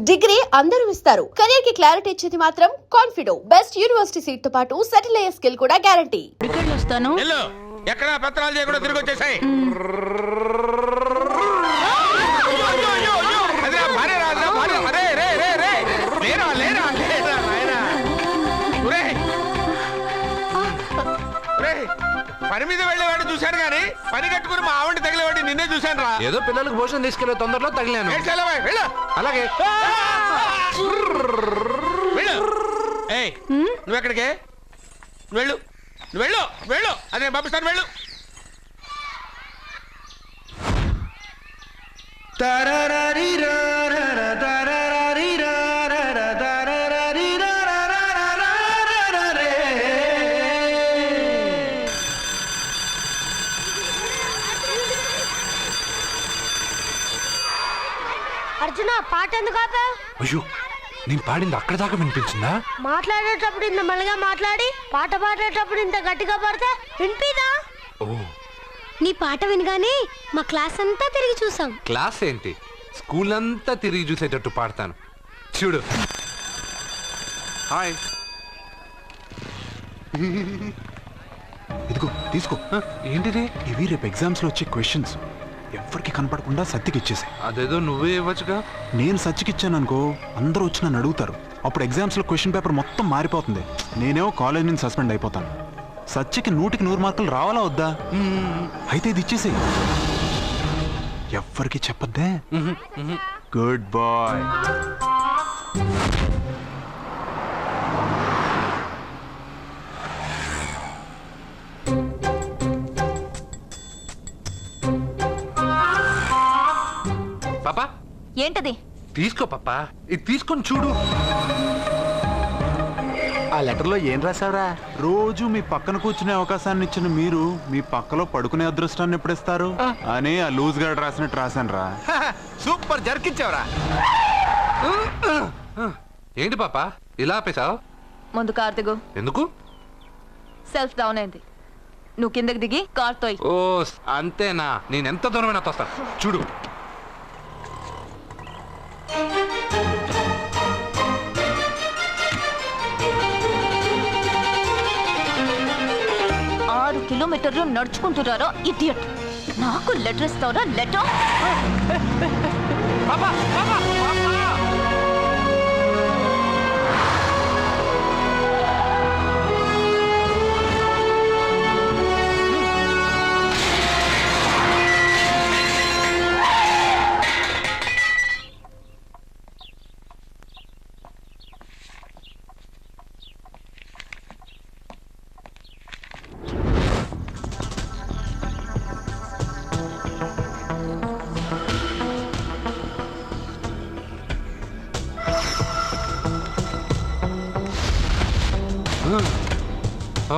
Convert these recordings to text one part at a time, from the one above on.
Degree అందరూ ఇస్తారు. Career కి క్లారిటీ ఇచ్చేది మాత్రం కాన్ఫిడో. బెస్ట్ యూనివర్సిటీ సీట్ తో పాటు సెటిల్ అయ్యే స్కిల్ కూడా గ్యారంటీ. ఇక్కడికి వస్తాను. ఎక్కడ పత్రాలు చేయకుండా తిరిగి వచ్చేసాయి. పని మీద వెళ్ళేవాడిని చూశాను కానీ పని కట్టుకుని మా ఆవిడ తగిలేవాడిని నిన్నే చూశాను రా. ఏదో పిల్లలకు భోజనం తీసుకెళ్లే తొందరలో తగిలాను. అలాగే నువ్వెక్కడికే వెళ్ళు వెళ్ళు వెళ్ళు అదే పంపిస్తాను వెళ్ళు. అర్జున పాట ఎందుకు ఆపావు? అయ్యో నేను పాడింది అక్కడ దాకా వినిపించిందా? మాట్లాడేటప్పుడు ఇంత మెల్లగా మాట్లాడి పాట పాడేటప్పుడు ఇంత గట్టిగా పాడితే వినిపిదా? ఓ నీ పాట వినగానే మా క్లాస్ అంతా తిరిగి చూసాం. క్లాస్ ఏంటి, స్కూల్ అంతా తిరిగి చూసేటట్టు పాడతాను చూడు. హాయ్. ఇదిగో తీసుకో. ఏంటిది? ఇవి రేపు ఎగ్జామ్స్ లో వచ్చే క్వశ్చన్స్. ఎవరికి కనపడకుండా సత్యకి ఇచ్చేసాయి. అదేదో నువ్వే ఇవ్వచ్చుగా. నేను సత్యకి ఇచ్చాను అనుకో, అందరూ వచ్చి నన్ను అడుగుతారు. అప్పుడు ఎగ్జామ్స్ లో క్వశ్చన్ పేపర్ మొత్తం మారిపోతుంది. నేనేమో కాలేజ్ నుంచి సస్పెండ్ అయిపోతాను. సత్యకి 100కి 100 మార్కులు రావాలా వద్దా? అయితే ఇది ఇచ్చేసేయి. ఎవ్వరికి చెప్పద్దే. Good bye. పాపా ఏంటది? తీసుకో పాపా, ఇది తీసుకొని చూడు. ఆ లెటర్లో ఏం రాసావురా? రోజు మీ పక్కన కూర్చునే అవకాశాన్ని ఇచ్చిన మీరు మీ పక్కలో పడుకునే అదృష్టాన్ని ఎప్పుడిస్తారు అని ఆ లూజ్ గార్డ్ రాసినట్టు రాశాను రా. సూపర్ జరికిచ్చావురా. ఏంటి పాపా ఇలా ఆపేశావు? ముందు కార్ దిగు. ఎందుకు? సెల్ఫ్ డౌన్ అయింది. నువ్వు కిందకి దిగి కార్ తోయ్. ఓ అంతేనా? నేను ఎంత దూరమైనా తోస్తాను చూడు. కిలోమీటర్లు నడుచుకుంటున్నారో ఇడియట్. నాకు లెటర్ ఇస్తావరా? లెటర్ పాపా పాపా పాపా.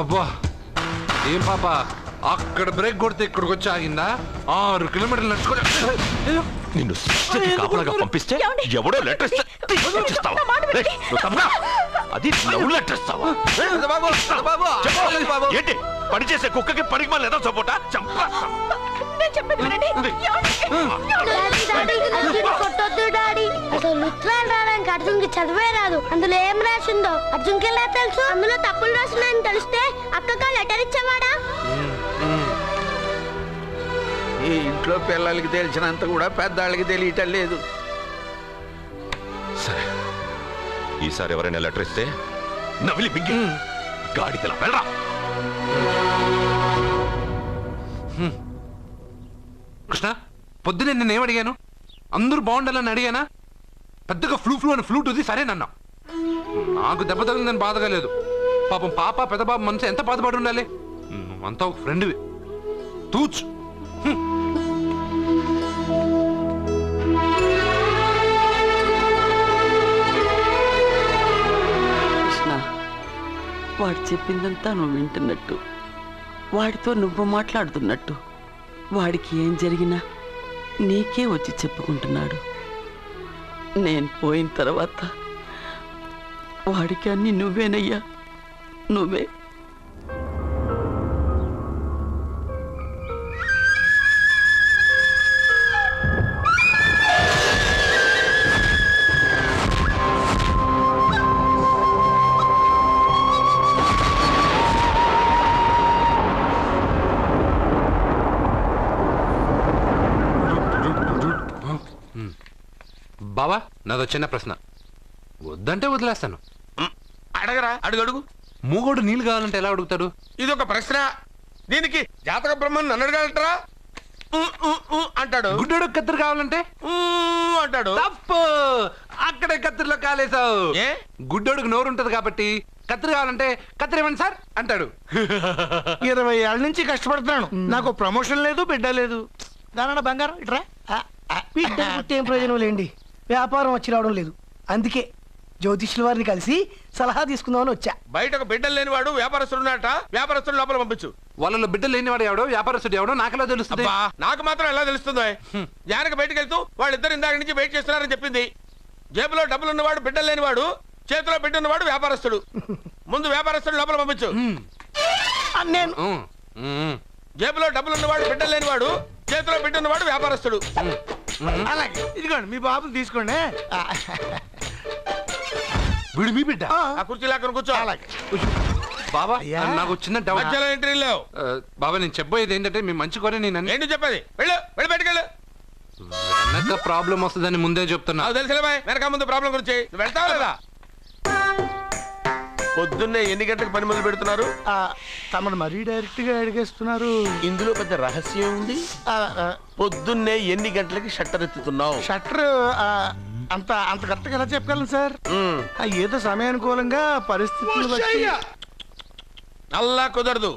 అబ్బా ఏం పాపా, అక్కడ బ్రేక్ కొడితే ఇక్కడికి వచ్చి ఆగిందా? 6 కిలోమీటర్లు నడుచుకొని నిన్ను కాపలాగా పంపిస్తే ఎవడో లెటర్ అది లవ్ లెటర్ ఇస్తావా? ఏంటి పనిచేసే కుక్కకి పనికి మళ్ళీ ఏదో సపోటా చంపా. కొట్టొద్దు డాడీ. అసలు ఉత్తరాలు రావడానికి అర్జున్కి చదివే రాదు. అందులో ఏం రాసిందో అర్జున్కి ఎలా తెలుసు? అందులో తప్పులు రాస్తున్నాయని తెలిస్తే అక్కగా లెటర్ ఇచ్చేవాడా? ఈ ఇంట్లో పిల్లలకి తెలిసినంత కూడా పెద్దవాళ్ళకి తెలియటం లేదు. సరే ఈసారి ఎవరైనా లెటర్ ఇస్తే నవిలి బిగ్గి గాడిదలా వెళ్ళరా. కృష్ణ పొద్దునే నేను ఏమడిగాను? అందరూ బాగుండాలని అడిగానా? పెద్దగా ఫ్లూ అని ఫ్లూట్ ఉంది సరేనన్నా. నాకు దెబ్బ తగిలిందని బాధగా లేదు. పాపం పాప పెద్ద బాబు మనసు ఎంత బాధపడి ఉండాలి. అంతా ఒక ఫ్రెండ్వి తూచ్. కృష్ణ, వాడు చెప్పిందంతా నువ్వు వింటున్నట్టు, వాడితో నువ్వు మాట్లాడుతున్నట్టు, వాడికి ఏం జరిగినా నీకే వచ్చి చెప్పుకుంటున్నాడు. నేను పోయిన తర్వాత వాడికి అన్ని నువ్వేనయ్యా, నువ్వే. నాదో చిన్న ప్రశ్న, వద్దంటే వదిలేస్తాను. అడగరా, అడుగు అడుగు. మూగోడు నీళ్ళు కావాలంటే ఎలా అడుగుతాడు? ఇది ఒక ప్రశ్న. దీనికి జాతక బ్రహ్మను నన్ను అడగలటరా? అంటాడు. గుడ్డోడు కత్తిరి కావాలంటే అంటాడు. తప్పు, అక్కడే కత్తిరిలో కాలేసావు. ఏ? గుడ్డోడుకు నోరు ఉంటది కాబట్టి కత్తిరి కావాలంటే కత్తిరి ఇవ్వండి సార్ అంటాడు. 20 ఏళ్ళ నుంచి కష్టపడుతున్నాను, నాకు ప్రమోషన్ లేదు, బిడ్డ లేదు. దానన్న బంగారం ఇట్రా. బిడ్డ పుట్టి ఏం ప్రయోజనం లేండి, వ్యాపారం వచ్చి రావడం లేదు. అందుకే జ్యోతిష్యుల వారిని కలిసి సలహా తీసుకుందామని వచ్చా. బయటకు బిడ్డలు లేనివాడు వ్యాపారస్తుడు ఉన్నట. వ్యాపారస్తుడు లోపల పంపించు. వాళ్ళలో బిడ్డలు లేనివాడు ఎవడో వ్యాపారస్తుడు ఎవడో నాకెలా తెలుస్తుంది? అబ్బా, నాకు మాత్రం ఎలా తెలుస్తుందో? జానకి బయటకు వెళ్తూ వాళ్ళిద్దరు ఇందాక నుంచి వెయిట్ చేస్తున్నారని చెప్పింది. జేబులో డబ్బులు ఉన్నవాడు బిడ్డలు లేనివాడు, చేతిలో బిడ్డ ఉన్నవాడు వ్యాపారస్తుడు. ముందు వ్యాపారస్తుడు లోపల పంపించు. నేను జేబులో డబ్బులు ఉన్నవాడు బిడ్డలు లేనివాడు, చేతిలో బిడ్డ ఉన్నవాడు వ్యాపారస్తుడు. అలాగే ఇదిగోండి మీ బాబుని తీసుకోండి. వీడు మీ బిడ్డ? ఆ కుర్చీలో అక్కడ కూర్చో. అలాగే బాబా నాకు చిన్న డౌట్. మధ్యలో ఎంట్రీ లేవు. బాబా నేను చెప్పబోయేది ఏంటంటే మీ మంచి కోరే నేను ఏంటి చెప్పేది? వెళ్ళు, వెళ్ళి బయటకెళ్ళు. వెనక ప్రాబ్లం వస్తుందని ముందే చెప్తున్నా. నాకు తెలుసులే బాయ్, వెనక ముందు ప్రాబ్లం గురించి. నువ్వు వెళ్తావా లేదా? పొద్దున్నే ఎన్ని గంటలకు పని మొదలు పెడుతున్నారు? తమను మరీ డైరెక్ట్ గా అడిగేస్తున్నారు. ఇందులో పెద్ద రహస్యం ఉంది. పొద్దున్నే ఎన్ని గంటలకి షట్టర్ ఎత్తుతున్నావు? షట్టర్ అంత అంత కరెక్ట్గా ఎలా చెప్పగలను సార్? ఏదో సమయానుకూలంగా పరిస్థితులు బట్టి. అల్లా కుదరదు.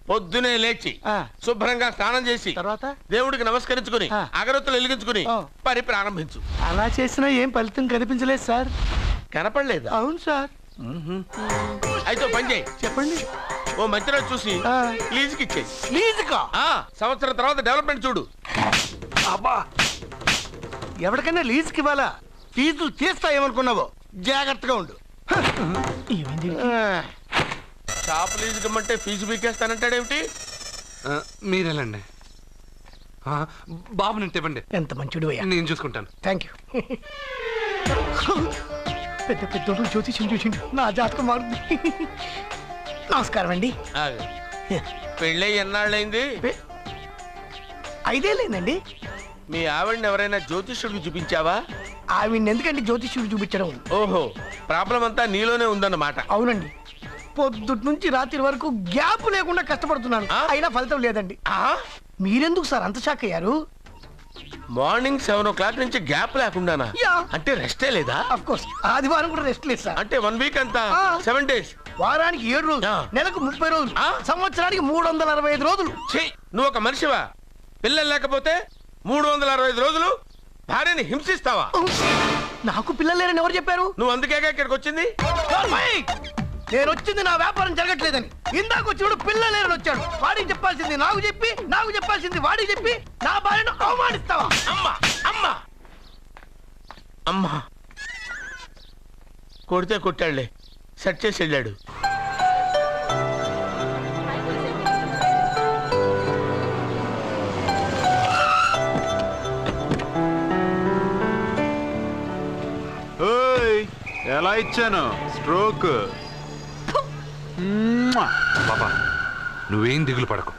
పొద్దునే లేచి శుభ్రంగా స్నానం చేసి తర్వాత దేవుడికి నమస్కరించుకుని అగరొత్తులు వెలిగించుకుని ఆ. పని ప్రారంభించు. అలా చేసినా ఏం ఫలితం కనిపించలేదు సార్. కనపడలేదా? అవును సార్. అయితే ఓ పని చేయి. చెప్పండి. ఓ మంచి రోజు చూసి ఆ. లీజుకి ఇచ్చేయి. లీజుకా? సంవత్సరం తర్వాత డెవలప్మెంట్ చూడు. అబ్బా, ఎవరికైనా లీజుకి ఇవ్వాలా? ఫీజులు తీస్తాయేమనుకున్నావో, జాగ్రత్తగా ఉండు. షాప్ లీజుకి ఇమ్మంటే ఫీజు పీకేస్తానంటాడేమిటి? మీరేలండి. బాబు నేను తెప్పండి. ఎంత మంచిడు అయ్యా. నేను చూసుకుంటాను. Thank you. పెద్ద పెద్దోడు జ్యోతిష్యం చూసిండు, నా జాతకం మారుంది. నమస్కారం అండి. ఆగు. పెళ్ళై ఎన్నాళ్ళైంది? 5 ఏళ్ళైందండి. మీ ఆవిడని ఎవరైనా జ్యోతిష్యుడికి చూపించావా? ఆవిడ ఎందుకంటే జ్యోతిష్యుడు చూపించడం? ఓహో, ప్రాబ్లం అంతా నీలోనే ఉందన్నమాట. అవునండి, పొద్దుటి నుంచి రాత్రి వరకు గ్యాప్ లేకుండా కష్టపడుతున్నాను, అయినా ఫలితం లేదండి. మీరెందుకు సార్ అంత షాక్ అయ్యారు? మార్నింగ్ 7 o'clock నుంచి గ్యాప్ లేకుండానా? యా. అంటే రెస్టే లేదా? ఆఫ్ కోర్స్ ఆదివారం కూడా రెస్ట్ లేదు సార్. అంటే 1 week అంతా 7 days. వారానికి 7 రోజులు, నెలకు 30 రోజులు, సంవత్సరానికి 365 రోజులు. ఛీ, నువ్వు ఒక మనిషివా? పిల్లలు లేకపోతే 365 రోజులు భార్యని హింసిస్తావా? నాకు పిల్లలు లేరని ఎవరు చెప్పారు? నువ్వు అందుకేగా ఇక్కడికి వచ్చింది. నేను వచ్చింది నా వ్యాపారం జరగట్లేదని. ఇందాక వచ్చినప్పుడు పిల్లలు లేరని వచ్చాడు. వాడికి చెప్పాల్సింది నాకు చెప్పి, నాకు చెప్పాల్సింది వాడికి చెప్పి నా భార్యను అవమానిస్తావా? అమ్మా అమ్మా అమ్మా, కొడితే కొట్టాడులే, సెట్ చేసి వెళ్ళాడు. ఎలా ఇచ్చాను స్ట్రోక్? బాబా నువ్వేం దిగులు పడకు,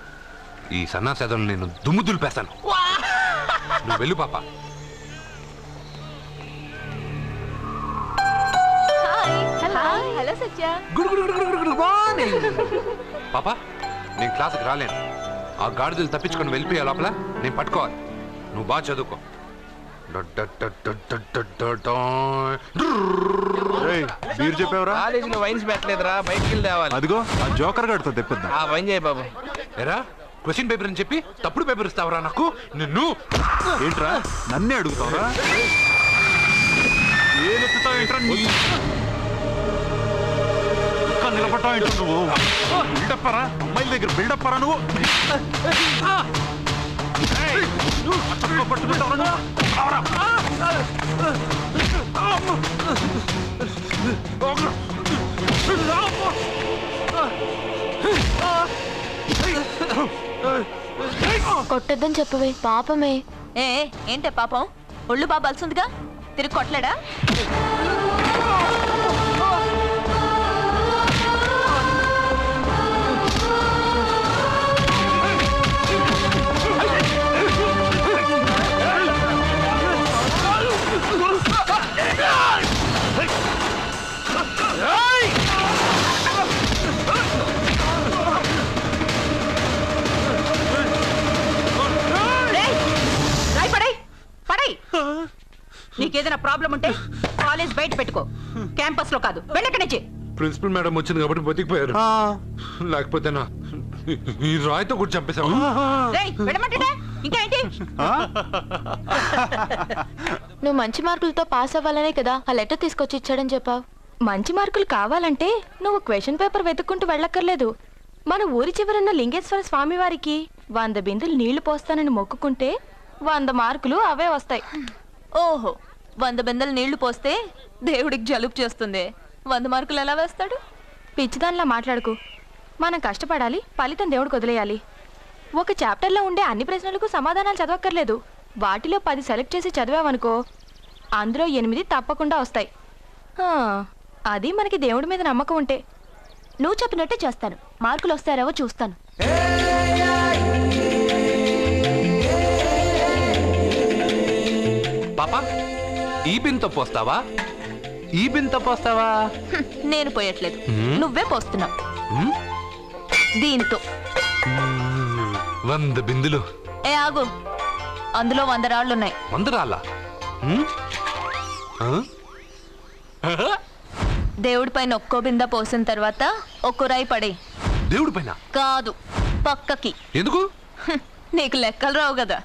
ఈ సన్నాసేదలు నేను దుమ్ము దులిపేస్తాను. నువ్వు వెళ్ళు పాప. హలో సత్య. పాప నేను క్లాసుకి రాలేను. ఆ గాడిదలు తప్పించుకొని వెళ్ళిపోయే లోపల నేను పట్టుకోవాలి. నువ్వు బాగా చదువుకో. మీరు చెప్పేవరా? కాలేజీలో వైన్స్ పెట్టలేదురా, బయటికి వెళ్ళి తేవాలి. అదిగో ఆ జోకర్ గారితో తెప్పిద్దాం. ఆ వైన్ చేయ బాబు. ఎరా క్వశ్చన్ పేపర్ అని చెప్పి తప్పుడు పేపర్ ఇస్తావరా నాకు? నిన్ను ఏంట్రా నన్నే అడుగుతావరా? ఏనెత్తుతావు ఏంట్రా? నిలబట్టావు ఏంటో నువ్వు? బిల్డప్పరా, అమ్మాయిల దగ్గర బిల్డప్పరా నువ్వు? పట్టుకుంటావరా నువ్వు? కొట్టద్దని చెప్పవే, పాపమే. ఏంటే పాపం? ఒళ్ళు బాబాల్సిందిగా తిరిగి కొట్టలేడా? నీకేదైనా ప్రాబ్లం ఉంటే కాలేజ్ బయట పెట్టుకో, క్యాంపస్ లో కాదు. వెళ్ళక్కడి నుంచి. ప్రిన్సిపల్ మేడం వచ్చింది కాబట్టి బతికిపోయారు, లేకపోతే నా ఈ రాయితో కూడా చంపేశావు. రేయ్, వెళ్ళమంటాడా? ఇంకా ఏంటి? నువ్వు మంచి మార్కులతో పాస్ అవ్వాలనే కదా ఆ లెటర్ తీసుకొచ్చి ఇచ్చాడని చెప్పావు. మంచి మార్కులు కావాలంటే నువ్వు క్వశ్చన్ పేపర్ వెతుక్కుంటూ వెళ్ళక్కర్లేదు. మన ఊరి చివరన్న లింగేశ్వర స్వామి వారికి 100 బిందెలు నీళ్లు పోస్తానని మొక్కుకుంటే 100 మార్కులు అవే వస్తాయి. ఓహో, 100 బిందెలు నీళ్లు పోస్తే దేవుడికి జలుబు చేస్తుంది, 100 మార్కులు ఎలా వేస్తాడు? పిచ్చిదానిలా మాట్లాడుకు. మనం కష్టపడాలి, ఫలితం దేవుడికి వదిలేయాలి. ఒక చాప్టర్లో ఉండే అన్ని ప్రశ్నలకు సమాధానాలు చదవక్కర్లేదు. వాటిలో 10 సెలెక్ట్ చేసి చదివావనుకో, అందులో 8 తప్పకుండా వస్తాయి. అది మనకి దేవుడి మీద నమ్మకం ఉంటే. నువ్వు చెప్పినట్టే చేస్తాను, మార్కులు వస్తారేవో చూస్తాను. పాపా, ఈ బింతో పోస్తావా? ఈ బింతో పోస్తావా? నేను పోయట్లేదు, నువ్వే పోస్తున్నావు. దీనితో 100 బిందులు. ఏ ఆగు, అందులో 100 రాళ్ళున్నాయి. 100 రాళ్ళా? దేవుడి పైన ఒక్కో బింద పోసిన తర్వాత ఒక్కో రాయి పడే. దేవుడి పైన కాదు, పక్కకి. ఎందుకు? నీకు లెక్కలు రావు కదా,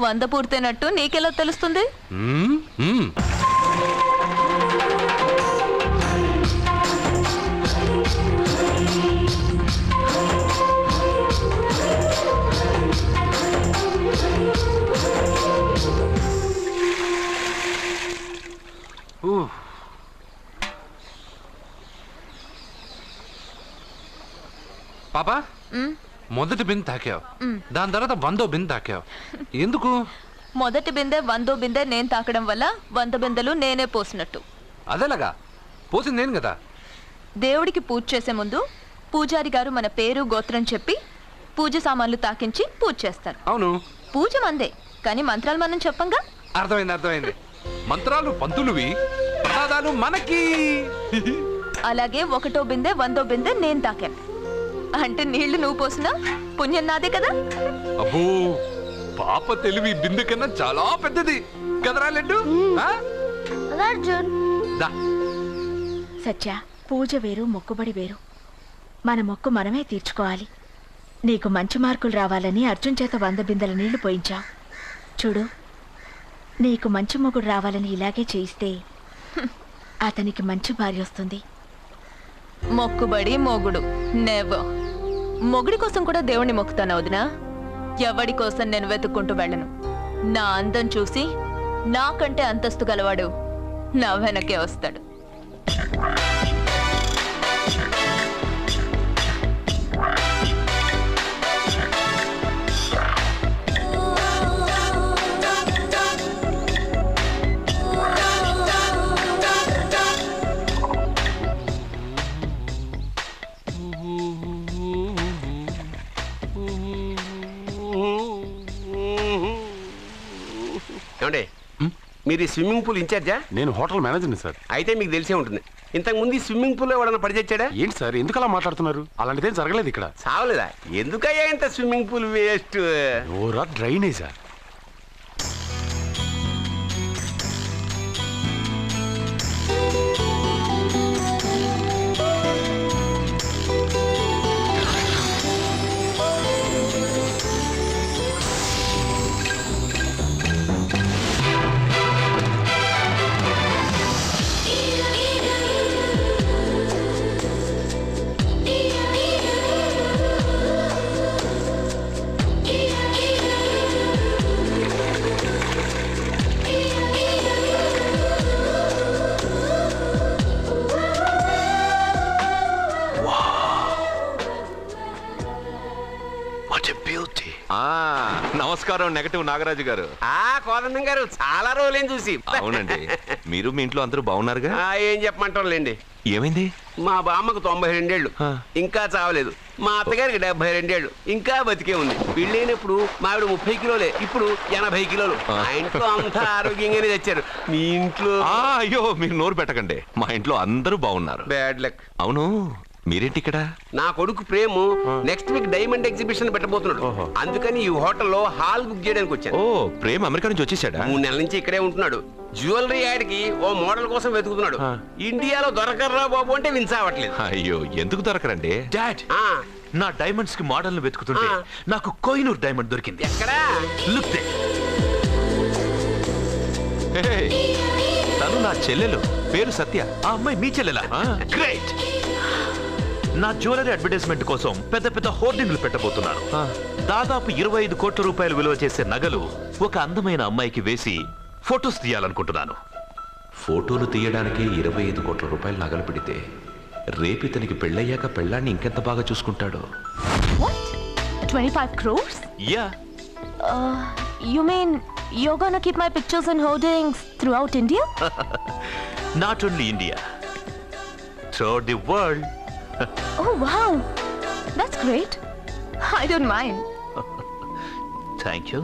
100 పూర్తయినట్టు నీకెలా తెలుస్తుంది? పాపా, మొదటి బిందె తాకావు, దాని తర్వాత 100వ బిందె తాకావు. ఎందుకు? మొదటి బిందె 100వ బిందె నేను తాకడం వల్ల 100 బిందెలు నేనే పోసినట్టు. అదేలాగా పోసింది నేను కదా. దేవుడికి పూజ చేసే ముందు పూజారి గారు మన పేరు గోత్రం చెప్పి పూజ సామాన్లు తాకించి పూజ చేస్తారు. అవును, పూజ మందే, కానీ మంత్రాలు మనం చెప్పంగా. అర్థమైంది. మంత్రాలు పంతులువి, ప్రసాదాలు మనకి. అలాగే 1వ బిందె 100వ బిందె నేను తాకాను అంటే నీళ్లు నువ్వు పోసినా పుణ్యం నాదే కదా. అబ్బో, పాప తెలివి బిందె కన్నా చాలా పెద్దది కదరా లడ్డు. అర్జున్, సత్య, పూజ వేరు, మొక్కుబడి వేరు. మన మొక్కు మనమే తీర్చుకోవాలి. నీకు మంచి మార్కులు రావాలని అర్జున్ చేత 100 బిందెల నీళ్లు పోయించావు. చూడు, నీకు మంచి మొగుడు రావాలని ఇలాగే చేయిస్తే అతనికి మంచి భార్య వస్తుంది. మొక్కుబడి మొగుడు నెవర్. మొగుడి కోసం కూడా దేవుణ్ణి మొక్కుతాను వదినా. ఎవడి కోసం నేను వెతుక్కుంటూ వెళ్ళను. నా అందం చూసి నాకంటే అంతస్తు గలవాడు నా వెనకే వస్తాడు. ఏమండి, మీరు ఈ స్విమ్మింగ్ పూల్ ఇన్ఛార్జా? నేను హోటల్ మేనేజర్ని సార్. అయితే మీకు తెలిసే ఉంటుంది. ఇంతకు ముందు ఈ స్విమ్మింగ్ పూల్ ఎవడన్నా పడిచచ్చాడా? ఏంటి సార్, ఎందుకు అలా మాట్లాడుతున్నారు? అలాంటిదేం జరగలేదు ఇక్కడ. చావలేదా? ఎందుకయ్యా ఇంత స్విమ్మింగ్ పూల్ వేస్ట్? ఓరా డ్రైనేజా? నమస్కారం నెగటివ్ నాగరాజు గారు. కోదండం గారు, చాలా రోజులేం చూసి. అవునండి, మీరు మీ ఇంట్లో అందరూ బాగున్నారుగా? ఏం చెప్పమంటాం లేండి. ఏమైంది? మా బామ్మకు 92 ఏళ్ళు, ఇంకా చావలేదు. మా అత్తగారికి 72 ఏళ్ళు, ఇంకా బతికే ఉంది. పెళ్ళైనప్పుడు మావిడ 30 కిలోలే, ఇప్పుడు 80 కిలోలు. మా ఇంట్లో అంతా ఆరోగ్యంగానే తెచ్చారు. మీ ఇంట్లో? అయ్యో, మీరు నోరు పెట్టకండి. మా ఇంట్లో అందరూ బాగున్నారు. Bad luck. అవును, మీరేంటి ఇక్కడ? నా కొడుకు Prem next week diamond exhibition పెట్టబోతున్నాడు. ఓహో. అందుకని ఈ హోటల్లో హాల్ బుక్ చేయడానికి వచ్చాను. ఓ ప్రేమ్ అమెరికా నుంచి వచ్చేసాడా? 3 నెలల నుంచి ఇక్కడే ఉంటున్నాడు. జ్యువెలరీ యాడ్ కి ఓ మోడల్ కోసం వెతుకుతున్నాడు. ఇండియాలో దొరకర్రా బాబు అంటే విన్సావట్లేదు. అయ్యో ఎందుకు దొరకరండి? డాడ్, ఆ, నా డైమండ్స్ కి మోడల్ వెతుకుతుంటే ఆ. నాకు కోహినూర్ డైమండ్ దొరికింది. ఎక్కడా? Look they. హే, తను నా చెల్లెలు, పేరు సత్య. ఆ అమ్మాయి మీ చెల్లెలా? గ్రేట్. నా జ్యువెలరీ అడ్వర్టైజ్మెంట్ కోసం పెద్ద పెద్ద హోర్డింగ్లు పెట్టబోతున్నాను. దాదాపు 25 కోట్ల రూపాయలు విలువ చేసే నగలు ఒక అందమైన అమ్మాయికి వేసి ఫొటోస్ తీయాలనుకుంటున్నాను. ఫోటోలు తీయడానికే 25 కోట్ల రూపాయలు నగలు పెడితే రేపు ఇతనికి పెళ్ళయ్యాక పెళ్ళాన్ని ఇంకెంత బాగా చూసుకుంటాడో. What? 25 crores? Yeah, You mean you're gonna keep my pictures and hoardings throughout India? Not only India, throughout the world. Oh wow, that's great. I don't mind. Thank you.